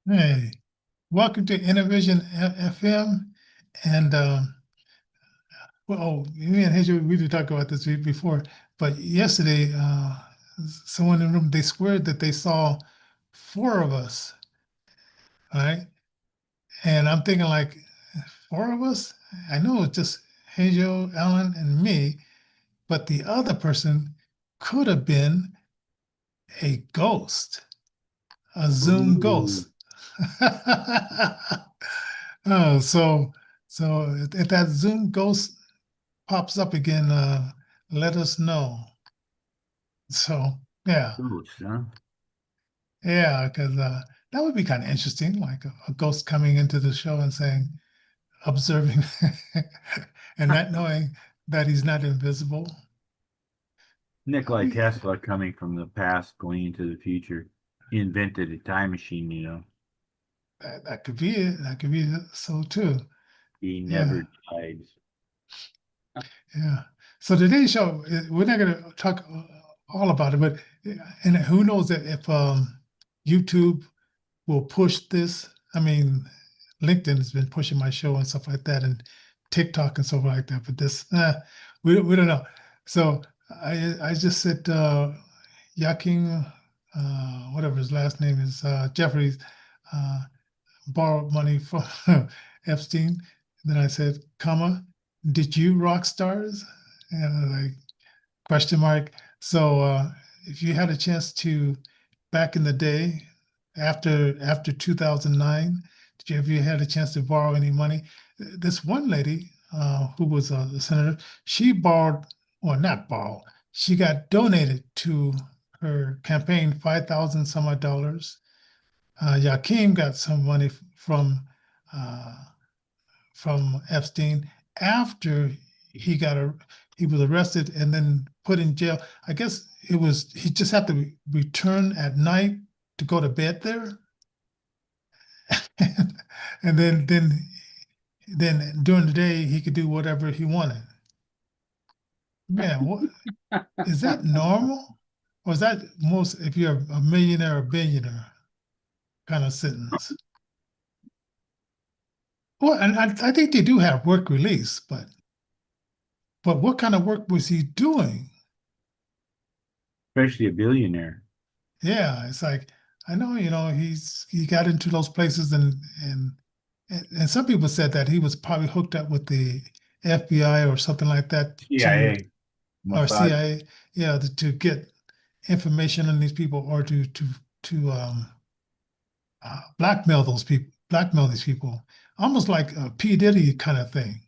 Hey, welcome to Innervision FM. And well, me and Hazel, we did talk about this before, but yesterday, someone in the room, they sweared that they saw four of us, right? And I'm thinking like, four of us? I know it's just Hazel, Alan, and me, but the other person could have been a ghost, a Zoom Ooh, ghost. Oh, so if that Zoom ghost pops up again, let us know. So yeah, ghost, huh? yeah, because that would be kind of interesting, like a ghost coming into the show and saying, observing, and not knowing that he's not invisible. That'd Nikolai be, Tesla coming from the past, going into the future. He invented a time machine. that could be it. That could be so too. He Yeah, never died. yeah. So today's show, we're not going to talk all about it, but and who knows that if YouTube will push this. I mean, LinkedIn has been pushing my show and stuff like that, and TikTok and stuff like that. But this, we don't know. So I just said Yakin, whatever his last name is, Jeffries, uh, borrowed money from Epstein. Then I said, comma, did you rock stars? And like question mark. So if you had a chance to back in the day, after 2009, did you have you had a chance to borrow any money? This one lady who was a senator, she borrowed, or not borrowed, she got donated to her campaign 5,000 some odd dollars. Yakeem got some money uh, from Epstein after he got a he was arrested and then put in jail. I guess it was he just had to return at night to go to bed there, and then during the day he could do whatever he wanted. Man, what is that normal? Or is that most if you're a millionaire or billionaire kind of sentence? Well, and I think they do have work release, but what kind of work was he doing? Especially a billionaire. Yeah, it's like I know, he got into those places and some people said that he was probably hooked up with the FBI or something like that to CIA, or Mossad. CIA, yeah, to get information on these people or to blackmail these people, almost like a P Diddy kind of thing.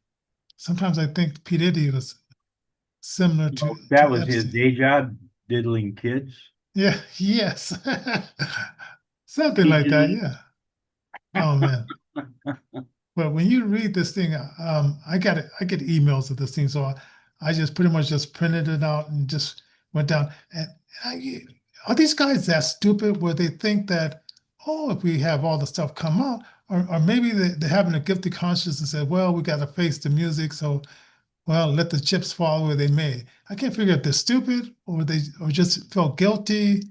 Sometimes I think P Diddy was similar That to was his Epstein. day job, diddling kids. Yeah, yes, something He like that. diddling. Yeah. Oh man. But when you read this thing, I got it. I get emails of this thing, so I just pretty much just printed it out and just went down. And I, are these guys that stupid where they think that, oh, if we have all the stuff come out, or maybe they're having a guilty conscience and said, well, we got to face the music, so well, let the chips fall where they may. I can't figure if they're stupid or they or just felt guilty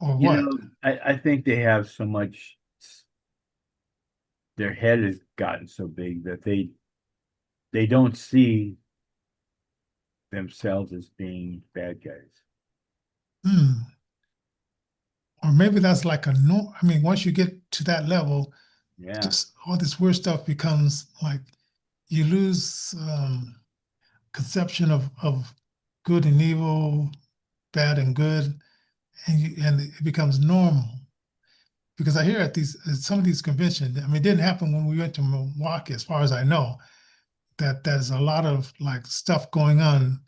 or what. I think they have so much, their head has gotten so big that they don't see themselves as being bad guys. Hmm. Or maybe that's like a no. I mean, once you get to that level, Yeah. just all this weird stuff becomes like you lose conception of good and evil, bad and good, and it becomes normal. Because I hear at some of these conventions, I mean, it didn't happen when we went to Milwaukee, as far as I know, that there's a lot of like stuff going on,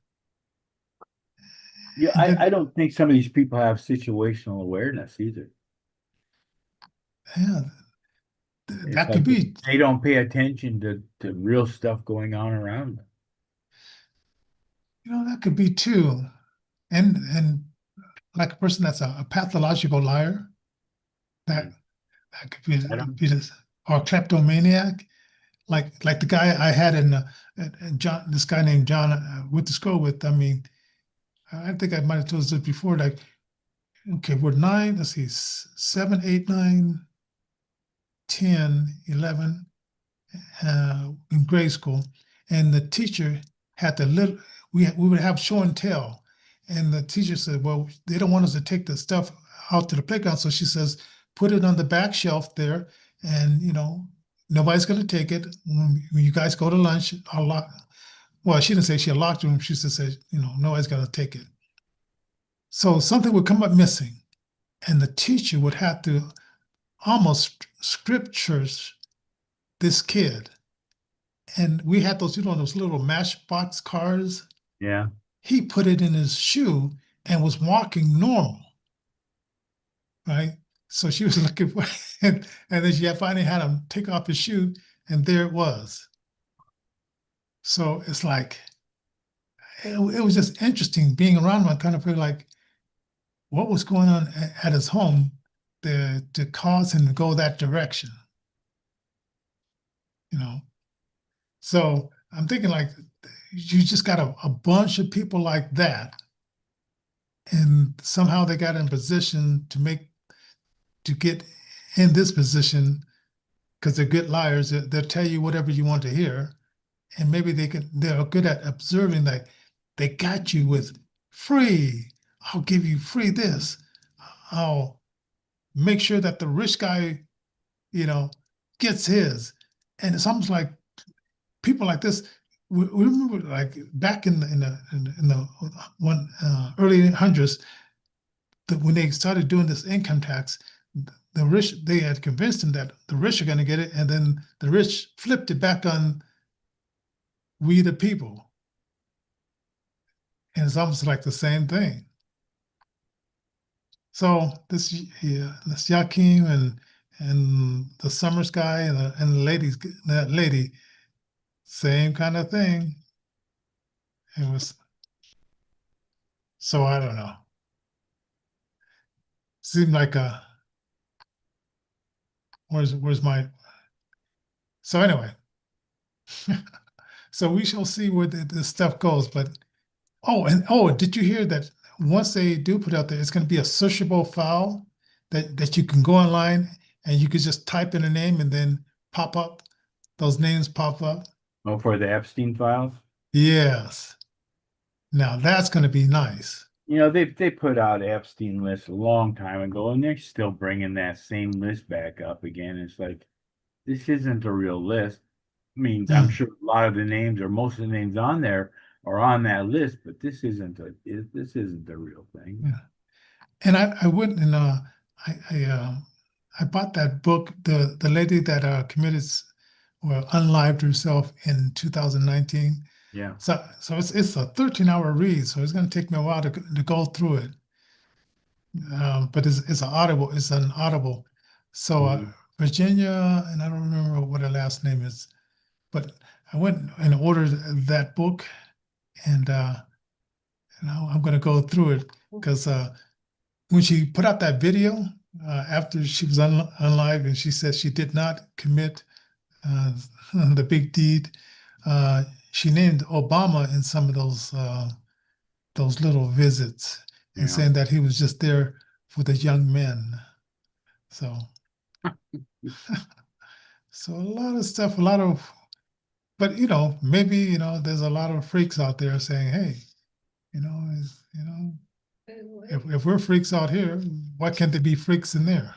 Yeah, and I then don't think some of these people have situational awareness either. yeah, It's that could like be, they don't pay attention to real stuff going on around them. that could be too, and like a person that's a pathological liar, that Mm. that could be I don't, be this, or kleptomaniac, like the guy I had in John, this guy named John went to school with. I mean, I think I might have told this before. Like, okay, we're nine. Let's see, seven, eight, nine. 10, 11 in grade school, and the teacher had the little, we would have show and tell. And the teacher said, well, they don't want us to take the stuff out to the playground. So she says, put it on the back shelf there, and nobody's going to take it. When you guys go to lunch, I'll lock. Well, she didn't say she locked room. She just said, nobody's going to take it. So something would come up missing, and the teacher would have to almost scriptures this kid. And we had those, those little matchbox cars. Yeah. He put it in his shoe and was walking normal, right? So she was looking for it, and then she finally had him take off his shoe, and there it was. So it's like, it was just interesting being around him. I kind of feel like, what was going on at his home to cause him to go that direction, So I'm thinking, like, you just got a bunch of people like that, and somehow they got in position to get in this position because they're good liars. They'll tell you whatever you want to hear, and maybe they're good at observing that they got you with free. I'll give you free this. I'll make sure that the rich guy, gets his. And it's almost like people like this. We remember, like, back in the one early hundreds, that when they started doing this income tax, the rich, they had convinced them that the rich are going to get it, and then the rich flipped it back on we the people, and it's almost like the same thing. So this Hakeem and the Summers guy and that lady, same kind of thing. It was, so I don't know. Seemed like where's my, so anyway. So we shall see where this stuff goes. But did you hear that once they do put out there, it's going to be a searchable file that you can go online and you could just type in a name and then pop up, those names pop up. Oh, for the Epstein files? Yes. Now that's going to be nice. They put out Epstein lists a long time ago, and they're still bringing that same list back up again. It's like, this isn't a real list. I mean, I'm sure a lot of the names, or most of the names on there, are on that list, but this isn't the real thing. Yeah. And I went and I bought that book, the lady that committed or unlived herself in 2019. Yeah. So it's a 13-hour read, so it's going to take me a while to go through it. But it's an audible. So Virginia, and I don't remember what her last name is, but I went and ordered that book, and I'm going to go through it because when she put out that video after she was unlive, and she said she did not commit the big deed, she named Obama in some of those little visits, and saying that he was just there for the young men. So, so a lot of stuff, but maybe there's a lot of freaks out there saying, hey, if we're freaks out here, why can't there be freaks in there?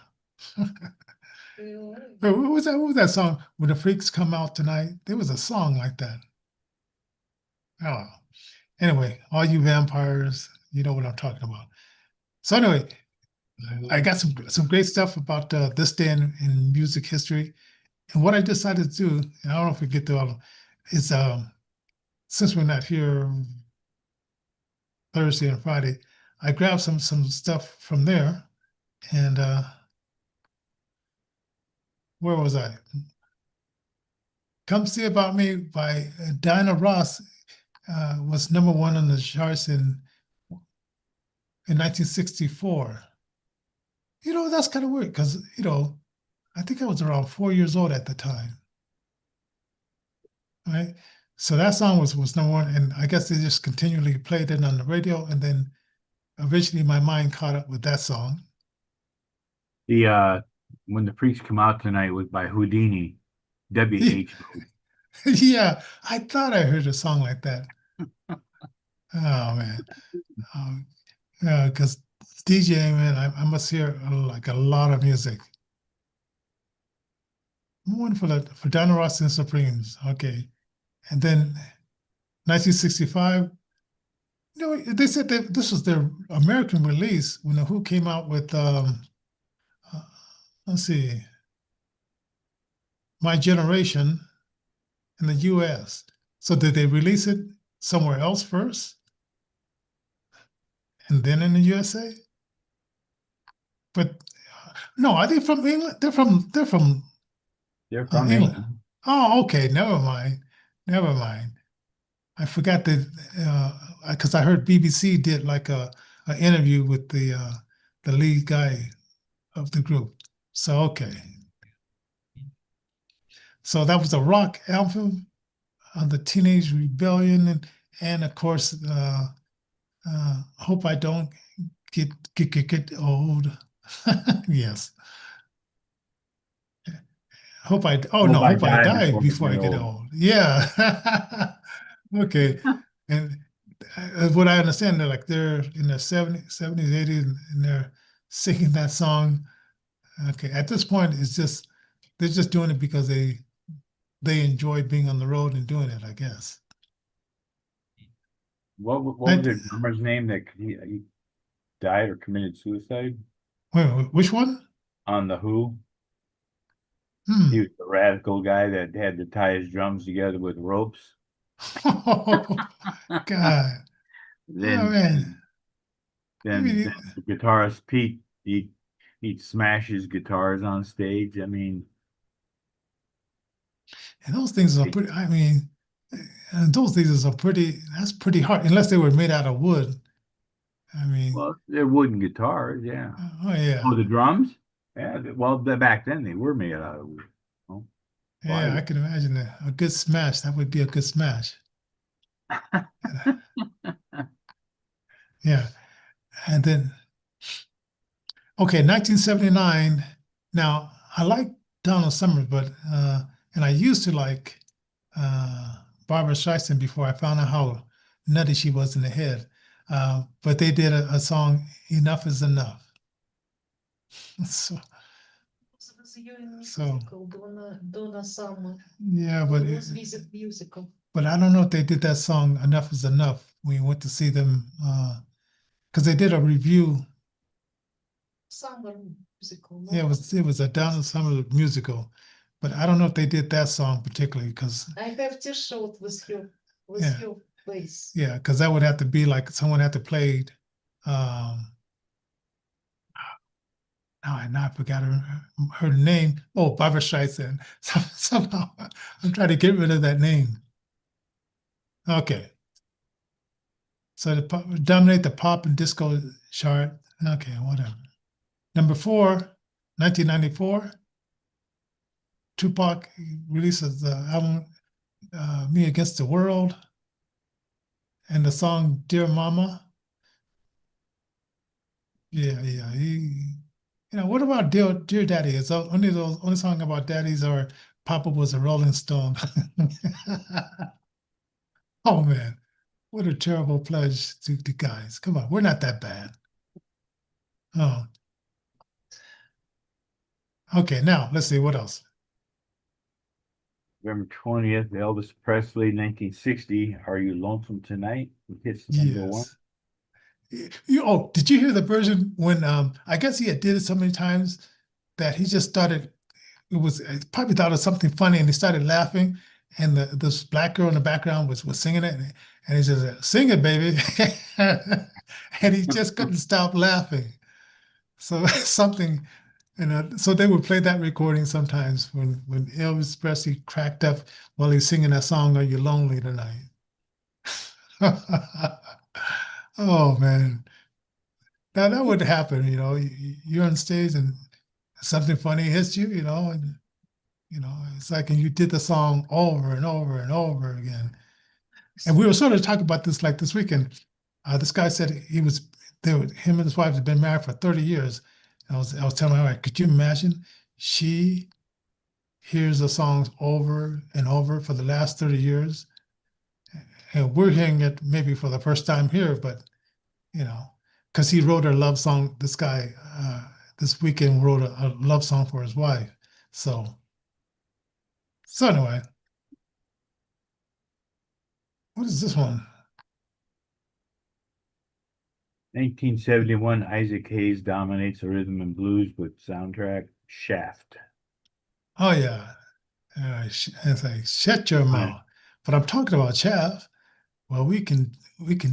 What was that? What was that song? When the freaks come out tonight, there was a song like that. Oh, anyway, all you vampires, you know what I'm talking about. So anyway, I got some great stuff about this day in music history. And what I decided to do, and I don't know if we get to all of them, is since we're not here Thursday and Friday, I grabbed some stuff from there. And where was I? Come See About Me by Diana Ross was #1 on the charts in 1964. That's kind of weird because, I think I was around 4 years old at the time. Right? So that song was #1, and I guess they just continually played it on the radio, and then eventually my mind caught up with that song. The When the Freaks Come Out Tonight was by Houdini, WHO. Yeah, I thought I heard a song like that. Oh man, um, yeah, because DJ, man, I must hear like a lot of music. One for Donna Ross and Supremes, okay, and then 1965. You know, they said that this was their American release when the Who came out with uh, let's see, My Generation in the U.S. So did they release it somewhere else first and then in the USA? But no, are they from England? They're from They're from England. England. Oh, okay. Never mind. Never mind. I forgot that because I heard BBC did like a interview with the lead guy of the group. So okay. So that was a rock album on the Teenage Rebellion and of course Hope I Don't get old. Yes. Hope I Hope I die die before I before I get get old. old. Yeah. Okay. And what I understand, they're in their 70s, 80s, and they're singing that song. Okay. At this point, they're just doing it because they enjoy being on the road and doing it, I guess. What was That, their drummer's name that he died or committed suicide wait, which one? on the Who? He Hmm. was the radical guy that had to tie his drums together with ropes. Oh, God. Oh Then man. then I then mean, the guitarist Pete he'd smash his guitars on stage. I mean, and those things are pretty. I mean, and those things are pretty. That's pretty hard, unless they were made out of wood. I mean, well, they're wooden guitars, yeah. oh yeah, Oh, the drums? Yeah, well, back then they were made out of wood. Oh, yeah. I plywood. can imagine that. A good smash. That would be a good smash. Yeah. And then, okay, 1979. Now, I like Donna Summers, but and I used to like Barbara Streisand before I found out how nutty she was in the head. But they did a song, "Enough Is Enough." So, Was you in so musical, Donna Summer? yeah, It was musical. but I don't know if they did that song "Enough Is Enough" when we went to see them because they did a review. Summer musical, Yeah, no? it was a Donna Summer musical, but I don't know if they did that song particularly because I have T-shirt with yeah, her face. yeah, because that would have to be like someone had to play. Um, now I forgot her name. Oh, Barbara Streisand. Somehow I'm trying to get rid of that name. Okay, so dominate the pop and disco chart. Okay, whatever. Number four, 1994, Tupac releases the album Me Against the World and the song Dear Mama. Yeah, yeah. What about Dear Daddy? It's only those only song about daddies or Papa was a Rolling Stone. Oh man, what a terrible pledge to guys. Come on, we're not that bad. Oh, okay. Now let's see what else. November 20th, Elvis Presley, 1960. Are You Lonesome Tonight? It hits number one. Yes. Did you hear the version when I guess he had did it so many times that he just started he probably thought of something funny and he started laughing and this black girl in the background was singing it and he just said, sing it, baby. And he just couldn't stop laughing. So something, so they would play that recording sometimes when Elvis Presley cracked up while he's singing that song, Are You Lonely Tonight? Oh man. Now that would happen, you're on stage and something funny hits you, and it's like and you did the song over and over and over again. And we were sort of talking about this like this weekend. This guy said him and his wife had been married for 30 years. I was telling my wife, could you imagine she hears the songs over and over for the last 30 years. And we're hearing it maybe for the first time here, but because he wrote a love song, this guy this weekend wrote a love song for his wife. So anyway, what is this one? 1971, Isaac Hayes dominates the rhythm and blues with soundtrack Shaft. Oh yeah, it's like shut your mouth. But I'm talking about chaff. Well, we can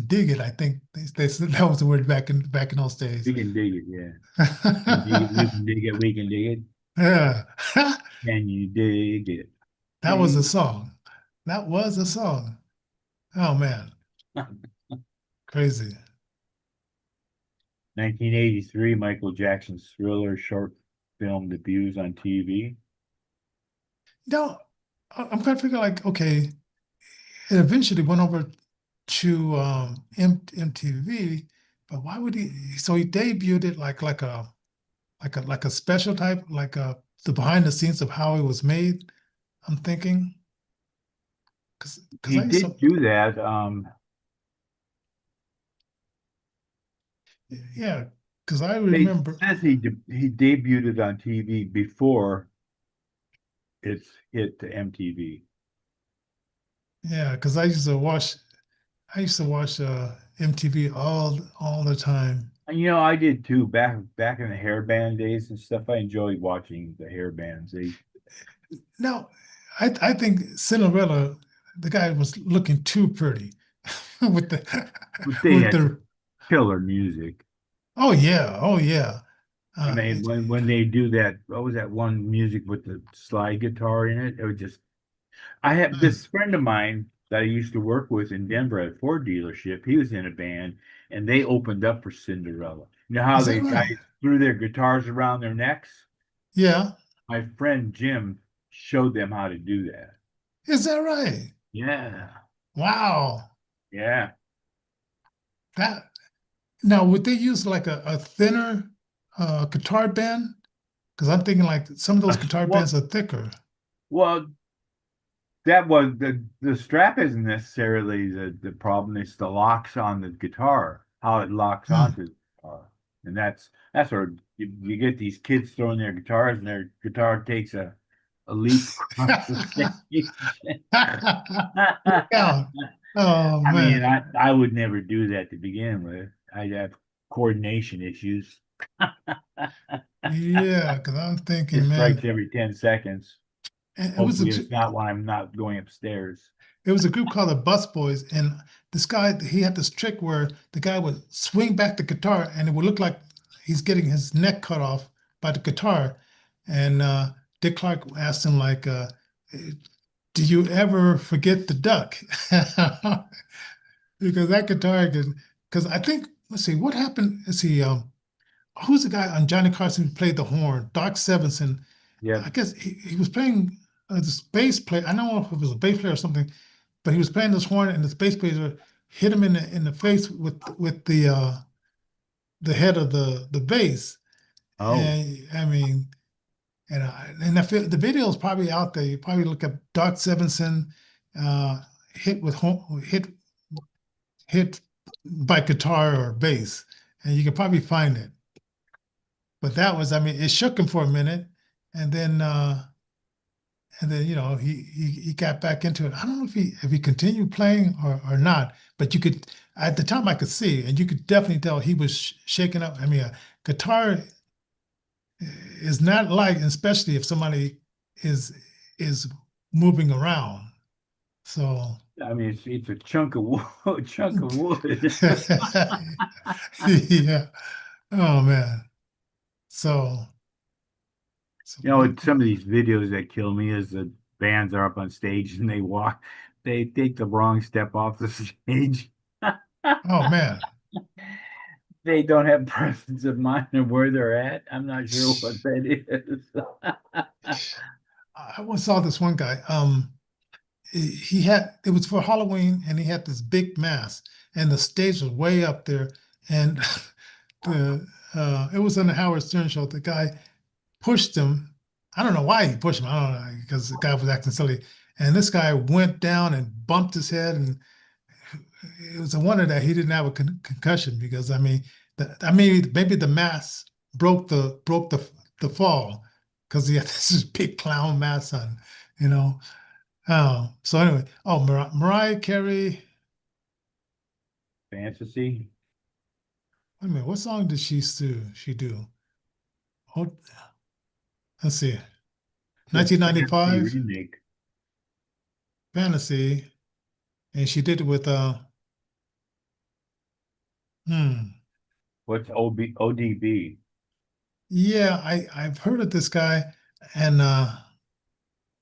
dig it. I think they said that was the word back in those days. We can dig it, yeah. You can dig it, we can dig it. Yeah, Can you dig it? that was a song. That was a song. Oh man, crazy. 1983, Michael Jackson's Thriller short film debuts on TV. Now, I'm trying to figure like, okay, it eventually went over to MTV, but why would he? So he debuted it like a special type, like the behind the scenes of how it was made. I'm thinking because He I used did to, do that. yeah, because I It remember, says he debuted it on TV before it's hit to MTV. yeah, because I used to watch MTV all the time. And I did too. Back in the hair band days and stuff. I enjoyed watching the hair bands. Now, I think Cinderella, the guy was looking too pretty with the They with had the killer music. oh yeah, oh yeah. I mean, It, when they do that, what was that one music with the slide guitar in it? It was just. I have mm, this friend of mine that I used to work with in Denver at a Ford dealership. He was in a band, and they opened up for Cinderella. You know how is that they right? guys threw their guitars around their necks? Yeah, My friend Jim showed them how to do that. is that right? Yeah, Wow. yeah. That now would they use like a thinner guitar band? Because I'm thinking like some of those guitar bands Well, are thicker. well, that was the strap isn't necessarily the problem. It's the locks on the guitar, how it locks Hmm. onto the guitar, and that's where you get these kids throwing their guitars, and their guitar takes a leap across the stage. Yeah. Oh I mean, man. I would never do that to begin with. I'd have coordination issues. Yeah, because I'm It thinking, strikes man, every 10 seconds. and Hopefully, it's not when I'm not going upstairs. it was a group called the Bus Boys, and this guy he had this trick where the guy would swing back the guitar, and it would look like he's getting his neck cut off by the guitar. And Dick Clark asked him like, "Do you ever forget the duck?" Because that guitar can. Because I think let's see what happened. Let's see, who's the guy on Johnny Carson who played the horn? Doc Severinsen. Yep. I guess he was playing this bass player. I don't know if it was a bass player or something, but he was playing this horn, and this bass player hit him in the face with the head of the bass. Oh, And I mean, and I feel the video is probably out there. You probably look up Doc Severinsen uh, hit by guitar or bass, and you can probably find it. But that was, I mean, it shook him for a minute, and then he got back into it. I don't know if he continued playing or not, but you could at the time I could see, and you could definitely tell he was shaking up. I mean, a guitar is not light, especially if somebody is is moving around. So I mean, it's a chunk of wood, chunk of wood. yeah. Oh man. So Some of these videos that kill me is the bands are up on stage and they take the wrong step off the stage. oh man. They don't have presence of mind of where they're at. I'm not sure what that is. I once saw this one guy. He had it was for Halloween, and he had this big mask, and the stage was way up there, and the it was on the Howard Stern show. The guy pushed him, I don't know why he pushed him. I don't know, because the guy was acting silly. And this guy went down and bumped his head, and it was a wonder that he didn't have a concussion, because I mean, maybe the mask broke the fall, because he had this big clown mask on, you know. Oh, so anyway, Mariah Carey. Fantasy. Wait a minute, what song did she do? Oh, let's see, It's a fantasy 1995, remake. Fantasy, and she did it with hmm. What's ODB? Yeah, I've heard of this guy, and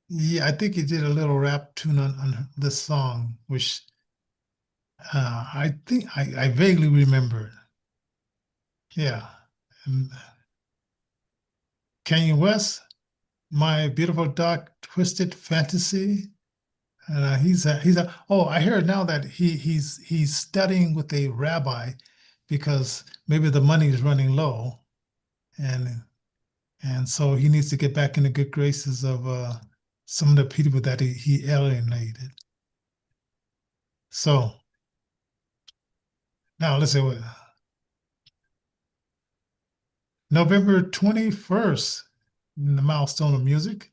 yeah, I think he did a little rap tune on this song, which I think I vaguely remember it. Yeah, and Kanye West, My Beautiful Dark Twisted Fantasy, and he's a oh, I heard now that he's studying with a rabbi, because maybe the money is running low, and and so he needs to get back in the good graces of some of the people that he alienated. So now let's see what November 21st, the milestone of music,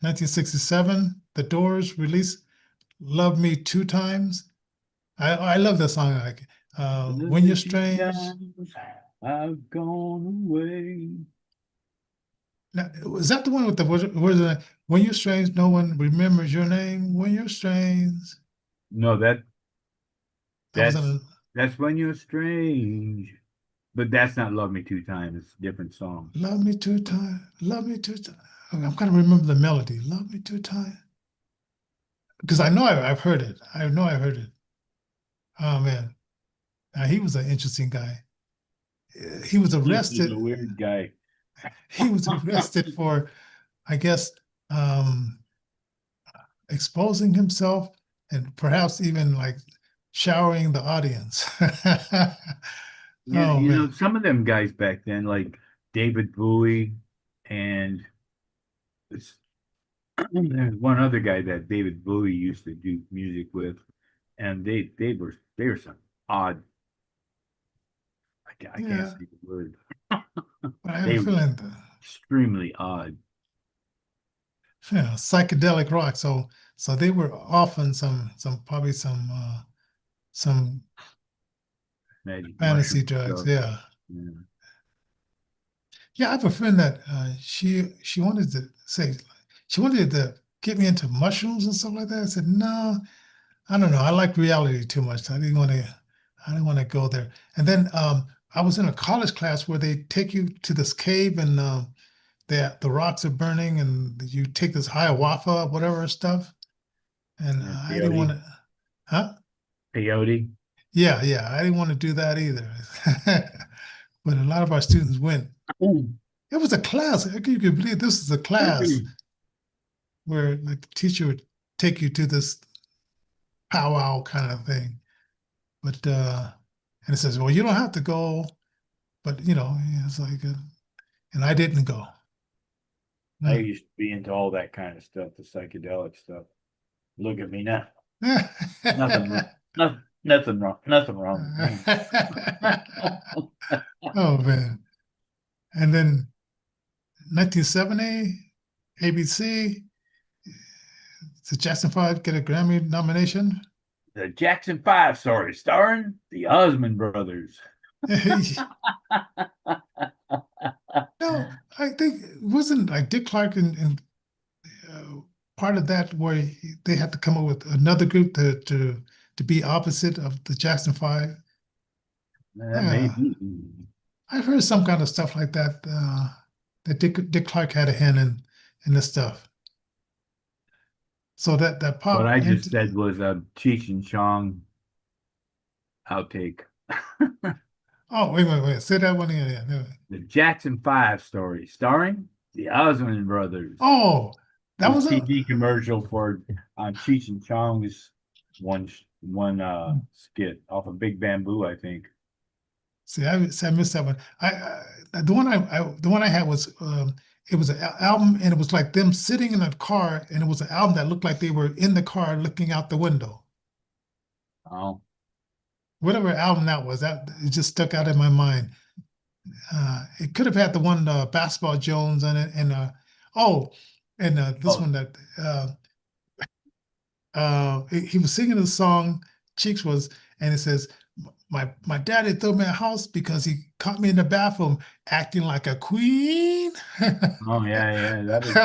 1967, The Doors released Love Me Two Times. I love that song. Like When You're Strange. I've gone away. Now, was that the one with the was it When You're Strange, no one remembers your name? When You're Strange. No, That was that's in that's when you're strange. But that's not Love Me Two Times. It's a different song. Love Me Two Times. Love Me Two Times. I'm gonna remember the melody. Love Me Two Times. Because I know I've heard it. I know I heard it. Oh man. Now, he was an interesting guy. He was This is arrested. a weird guy. He was arrested for, I guess, um, exposing himself, and perhaps even like showering the audience. Yeah, Oh man. some of them guys back then, like David Bowie, and it's, there's one other guy that David Bowie used to do music with, and they were some odd. I can't Yeah, say the word. but I have a They were feeling extremely odd. yeah, psychedelic rock. So they were often probably some Magic fantasy mushroom drugs. stuff. Yeah. Yeah. Yeah, I have a friend that she wanted to say she wanted to get me into mushrooms and stuff like that. I said, no, I don't know. I like reality too much. I didn't want to go there. And then I was in a college class where they take you to this cave, and the rocks are burning, and you take this ayahuasca, whatever stuff. And Yeah, I didn't want to, huh? peyote. Yeah, yeah, I didn't want to do that either. But a lot of our students went. It was a class. You could believe this is a class where the teacher would take you to this powwow kind of thing. But and it says, well, you don't have to go, but it's like, and I didn't go. I Hmm. used to be into all that kind of stuff, the psychedelic stuff. Look at me now. Nothing wrong. Nothing wrong. Nothing wrong with me. Oh man. And then 1970, ABC, the Jackson 5 get a Grammy nomination. The Jackson 5 story starring the Osmond brothers. No, I think it wasn't like Dick Clark and part of that where they had to come up with another group to be opposite of the Jackson 5. That may Yeah, be. I've heard some kind of stuff like that. That Dick Clark had a hand in this stuff. So that What pop I and just said was a Cheech and Chong outtake. oh wait, say that one again. Yeah. The Jackson 5 story starring the Osmond brothers. Oh, that This was a TV commercial for Cheech and Chong's one skit off of Big Bamboo, I think. see I missed that one. The one I had was it was an album, and it was like them sitting in a car, and it was an album that looked like they were in the car looking out the window. Oh, Whatever album that was, that it just stuck out in my mind. It could have had the one Basketball Jones on it, and oh, and this oh, one that he was singing the song Cheeks was, and it says, my daddy threw me a house because he caught me in the bathroom acting like a queen. oh yeah, yeah. That is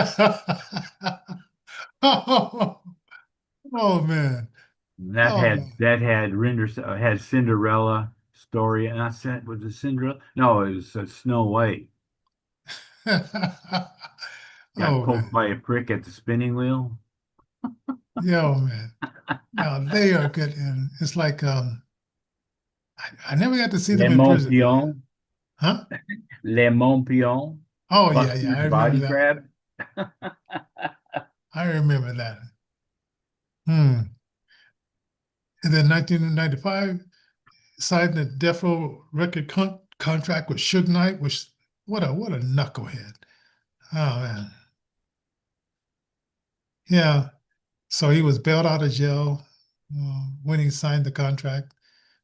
Oh, oh man. Oh. that had had Cinderella story. And I said, was it Cinderella? No, it was Snow White. Got Oh poked man. by a prick at the spinning wheel. Yo man. No, they are good. And it's like I never got to see them Le in prison. Pion, Huh? Le Pion, Oh yeah, I Buster's remember Body that. Crab. I remember that. Hmm. And then 1995, signed a Death Row record contract with Suge Knight, which what a knucklehead. Oh man. Yeah. So he was bailed out of jail when he signed the contract.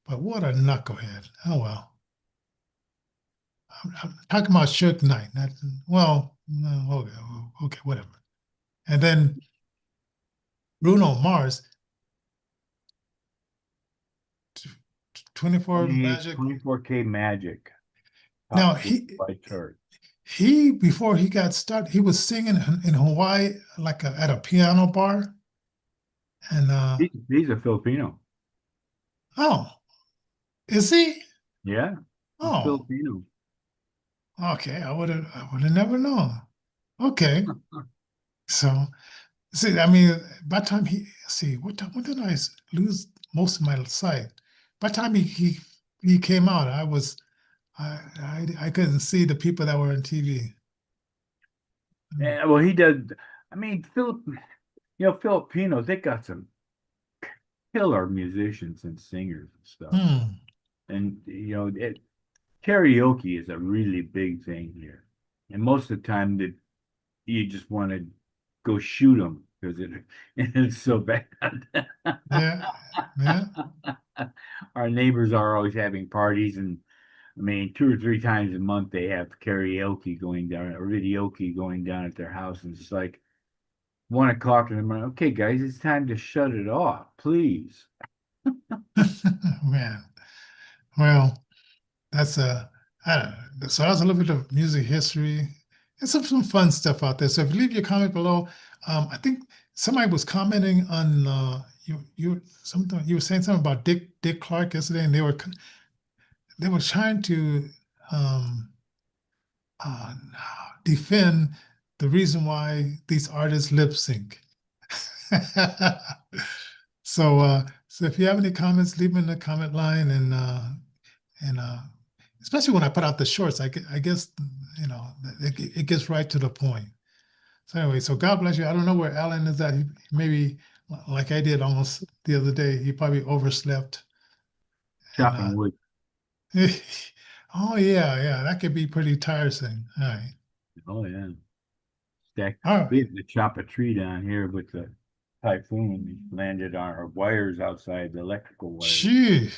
But what a knucklehead. Oh well. I'm talking about Suge Knight. Not, well, no, okay, whatever. And then Bruno Mars, 24 Magic. 24K Magic. Now Top 40 by chart. he before he got started, he was singing in Hawaii like at a piano bar. And He's a Filipino. oh, is he? Yeah, he's Oh, Filipino. okay. I would have never known. Okay. So see, I mean, by the time see, when did I lose most of my sight? By the time he came out, I couldn't see the people that were on TV. Yeah, well, he does. I mean, Filipinos, they got some killer musicians and singers and stuff. Hmm. And karaoke is a really big thing here. And most of the time that you just want to go shoot them because it's so bad. Yeah. Yeah. Our neighbors are always having parties, and I mean, 2 or 3 times a month they have karaoke going down or videoke going down at their house, and it's like 1 o'clock in the morning. Okay, guys, it's time to shut it off, please. Man. Well, that's I don't know. So that's a little bit of music history and some fun stuff out there. So if you leave your comment below, I think somebody was commenting on you were saying something about Dick Clark yesterday, and they were trying to um, uh, defend the reason why these artists lip sync. So if you have any comments, leave them in the comment line, and especially when I put out the shorts, I guess it gets right to the point. So anyway, so God bless you. I don't know where Alan is at. He maybe like I did almost the other day. He probably overslept. And Chopping wood. oh yeah, that could be pretty tiresome. All right. Oh yeah. Stack. All right. We had to chop a tree down here with the typhoon. It landed on our wires outside, the electrical wires. Gee.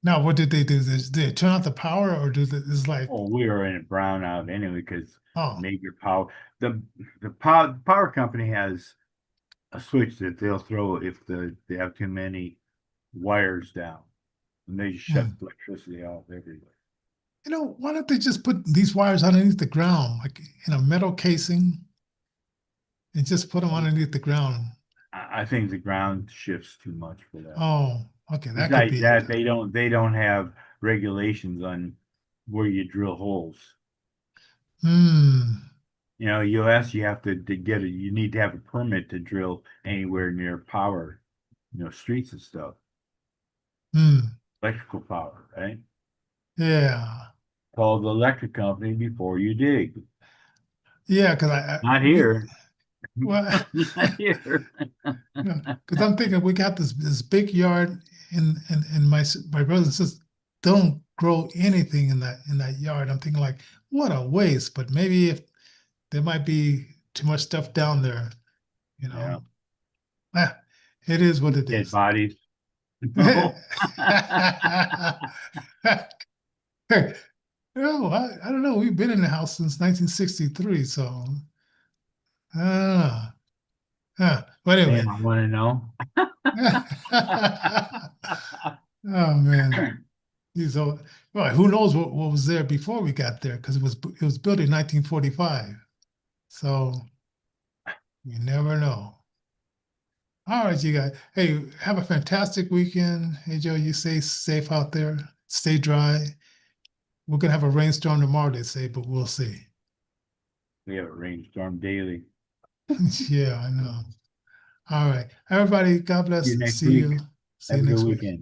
Now, what did they do? Did they turn off the power, or it's like? Oh, we were in a brownout anyway because Oh. major power. The power company has a switch that they'll throw if they have too many wires down, and they just shut the electricity off everywhere. Why don't they just put these wires underneath the ground, like in a metal casing, and just put them underneath the ground? I think the ground shifts too much for that. Oh, okay, that could Besides be that, it. they don't have regulations on where you drill holes. Hmm. US, you have to get you need to have a permit to drill anywhere near power, streets and stuff. Hmm. Electrical power, right? Yeah. Call the electric company before you dig. Yeah, because Not here. well, Not here. because I'm thinking we got this big yard, and my brothers and sisters don't grow anything in that yard. I'm thinking like, what a waste. But maybe if there might be too much stuff down there, you Yeah. know. Ah, it is what it Dead is. bodies. No, I don't know. We've been in the house since 1963, so but anyway. Damn, I want to know. Oh man. These old, well, who knows what was there before we got there, because it was built in 1945. So you never know. All right, you guys. Hey, have a fantastic weekend. Hey Joe, you stay safe out there. Stay dry. We're gonna have a rainstorm tomorrow, they say, but we'll see. We have a rainstorm daily. Yeah, I know. All right. Everybody, God See you bless. next See week. you. See Have you a good next week. weekend.